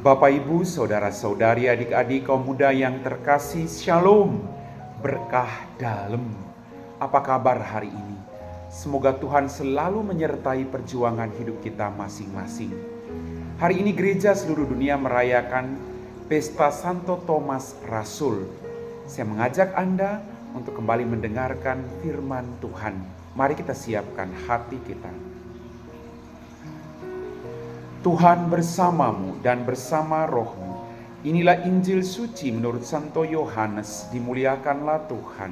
Bapak, Ibu, saudara-saudari, adik-adik kaum muda yang terkasih, Shalom, berkah dalam. Apa kabar hari ini? Semoga Tuhan selalu menyertai perjuangan hidup kita masing-masing. Hari ini gereja seluruh dunia merayakan Pesta Santo Thomas Rasul. Saya mengajak Anda untuk kembali mendengarkan firman Tuhan. Mari kita siapkan hati kita. Tuhan bersamamu dan bersama rohmu. Inilah Injil suci menurut Santo Yohanes. Dimuliakanlah Tuhan.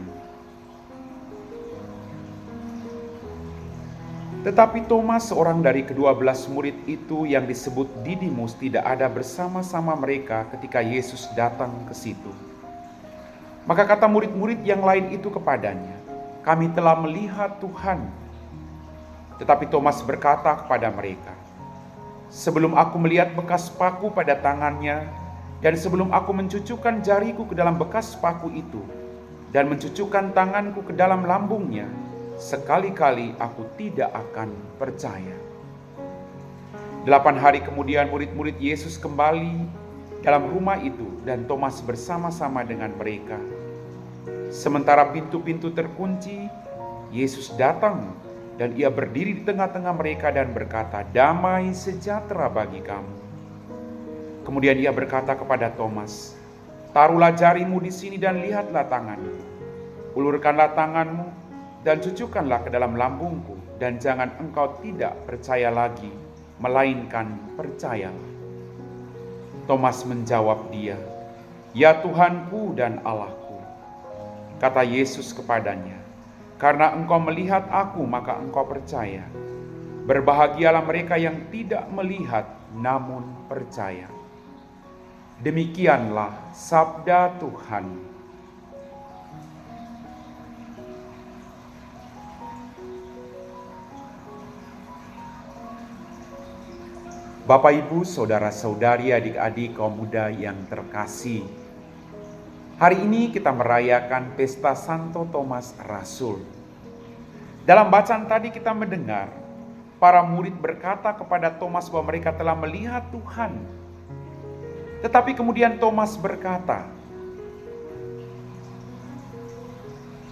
Tetapi Thomas, seorang dari ke-12 murid itu yang disebut Didimus, tidak ada bersama-sama mereka ketika Yesus datang ke situ. Maka kata murid-murid yang lain itu kepadanya, "Kami telah melihat Tuhan." Tetapi Thomas berkata kepada mereka, "Sebelum aku melihat bekas paku pada tangannya, dan sebelum aku mencucukkan jariku ke dalam bekas paku itu, dan mencucukkan tanganku ke dalam lambungnya, sekali-kali aku tidak akan percaya." 8 hari kemudian murid-murid Yesus kembali dalam rumah itu, dan Thomas bersama-sama dengan mereka. Sementara pintu-pintu terkunci, Yesus datang dan ia berdiri di tengah-tengah mereka dan berkata, "Damai sejahtera bagi kamu." Kemudian ia berkata kepada Thomas, "Taruhlah jarimu di sini dan lihatlah tanganmu. Ulurkanlah tanganmu dan cucukkanlah ke dalam lambungku, dan jangan engkau tidak percaya lagi, melainkan percayalah." Thomas menjawab dia, "Ya Tuhanku dan Allahku." Kata Yesus kepadanya, "Karena engkau melihat aku, maka engkau percaya. Berbahagialah mereka yang tidak melihat namun percaya." Demikianlah sabda Tuhan. Bapak, Ibu, saudara-saudari, adik-adik kaum muda yang terkasih, hari ini kita merayakan Pesta Santo Thomas Rasul. Dalam bacaan tadi kita mendengar para murid berkata kepada Thomas bahwa mereka telah melihat Tuhan. Tetapi kemudian Thomas berkata,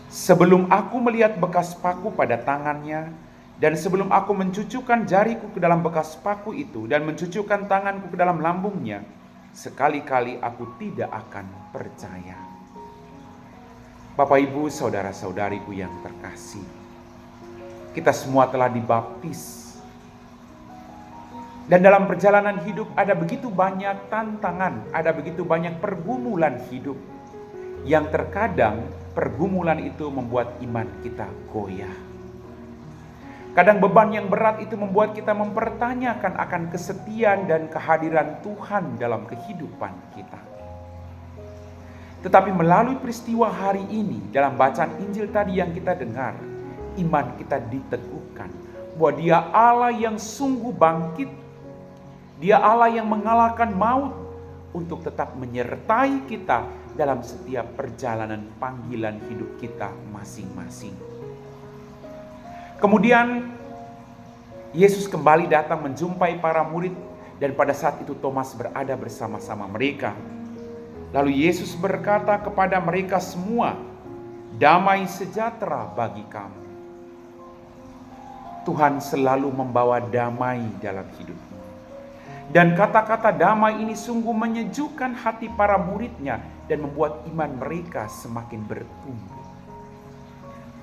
"Sebelum aku melihat bekas paku pada tangannya, dan sebelum aku mencucukkan jariku ke dalam bekas paku itu, dan mencucukkan tanganku ke dalam lambungnya, sekali-kali aku tidak akan percaya." Bapak, Ibu, saudara-saudariku yang terkasih, kita semua telah dibaptis. Dan dalam perjalanan hidup ada begitu banyak tantangan, ada begitu banyak pergumulan hidup, yang terkadang pergumulan itu membuat iman kita goyah. Kadang beban yang berat itu membuat kita mempertanyakan akan kesetiaan dan kehadiran Tuhan dalam kehidupan kita. Tetapi melalui peristiwa hari ini, dalam bacaan Injil tadi yang kita dengar, iman kita diteguhkan bahwa Dia Allah yang sungguh bangkit, Dia Allah yang mengalahkan maut untuk tetap menyertai kita dalam setiap perjalanan panggilan hidup kita masing-masing. Kemudian Yesus kembali datang menjumpai para murid, dan pada saat itu Thomas berada bersama-sama mereka. Lalu Yesus berkata kepada mereka semua, "Damai sejahtera bagi kamu." Tuhan selalu membawa damai dalam hidupmu. Dan kata-kata damai ini sungguh menyejukkan hati para muridnya dan membuat iman mereka semakin bertumbuh.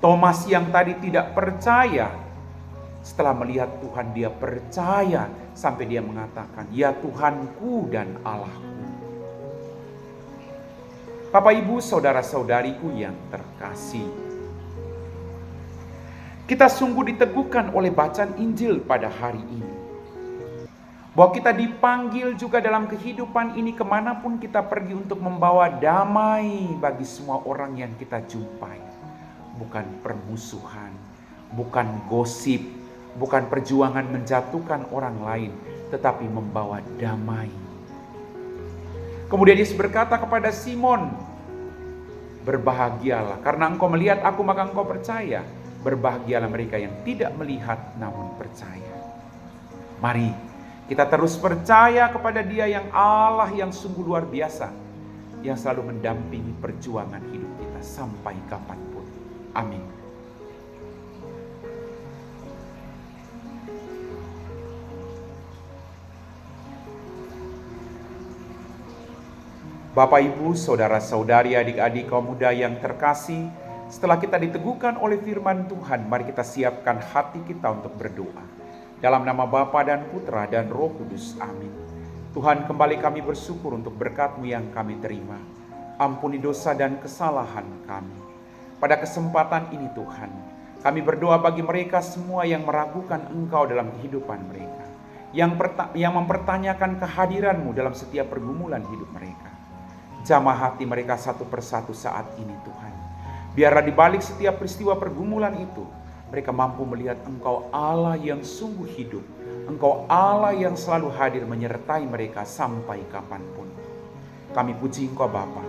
Thomas yang tadi tidak percaya, setelah melihat Tuhan dia percaya sampai dia mengatakan, "Ya Tuhanku dan Allahku." Bapak, Ibu, saudara-saudariku yang terkasih, kita sungguh diteguhkan oleh bacaan Injil pada hari ini, bahwa kita dipanggil juga dalam kehidupan ini kemanapun kita pergi untuk membawa damai bagi semua orang yang kita jumpai. Bukan permusuhan, bukan gosip, bukan perjuangan menjatuhkan orang lain, tetapi membawa damai. Kemudian Yesus berkata kepada Simon, "Berbahagialah, karena engkau melihat aku maka engkau percaya. Berbahagialah mereka yang tidak melihat namun percaya." Mari Kita terus percaya kepada Dia yang Allah yang sungguh luar biasa, yang selalu mendampingi perjuangan hidup kita sampai kapanpun. Amin. Bapak, Ibu, saudara-saudari, adik-adik kaum muda yang terkasih, setelah kita diteguhkan oleh firman Tuhan, mari kita siapkan hati kita untuk berdoa. Dalam nama Bapa dan Putra dan Roh Kudus, amin. Tuhan, kembali kami bersyukur untuk berkat-Mu yang kami terima. Ampuni dosa dan kesalahan kami. Pada kesempatan ini Tuhan, kami berdoa bagi mereka semua yang meragukan Engkau dalam kehidupan mereka, yang mempertanyakan kehadiran-Mu dalam setiap pergumulan hidup mereka. Jamah hati mereka satu persatu saat ini Tuhan. Biarlah di balik setiap peristiwa pergumulan itu, mereka mampu melihat Engkau Allah yang sungguh hidup. Engkau Allah yang selalu hadir menyertai mereka sampai kapanpun. Kami puji Engkau Bapa,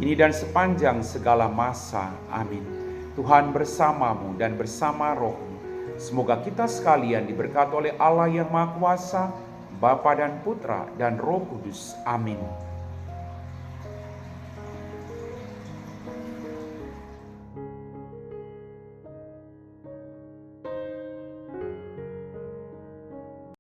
kini dan sepanjang segala masa. Amin. Tuhan bersamamu dan bersama Roh-Mu. Semoga kita sekalian diberkati oleh Allah yang Maha Kuasa, Bapa dan Putra dan Roh Kudus. Amin.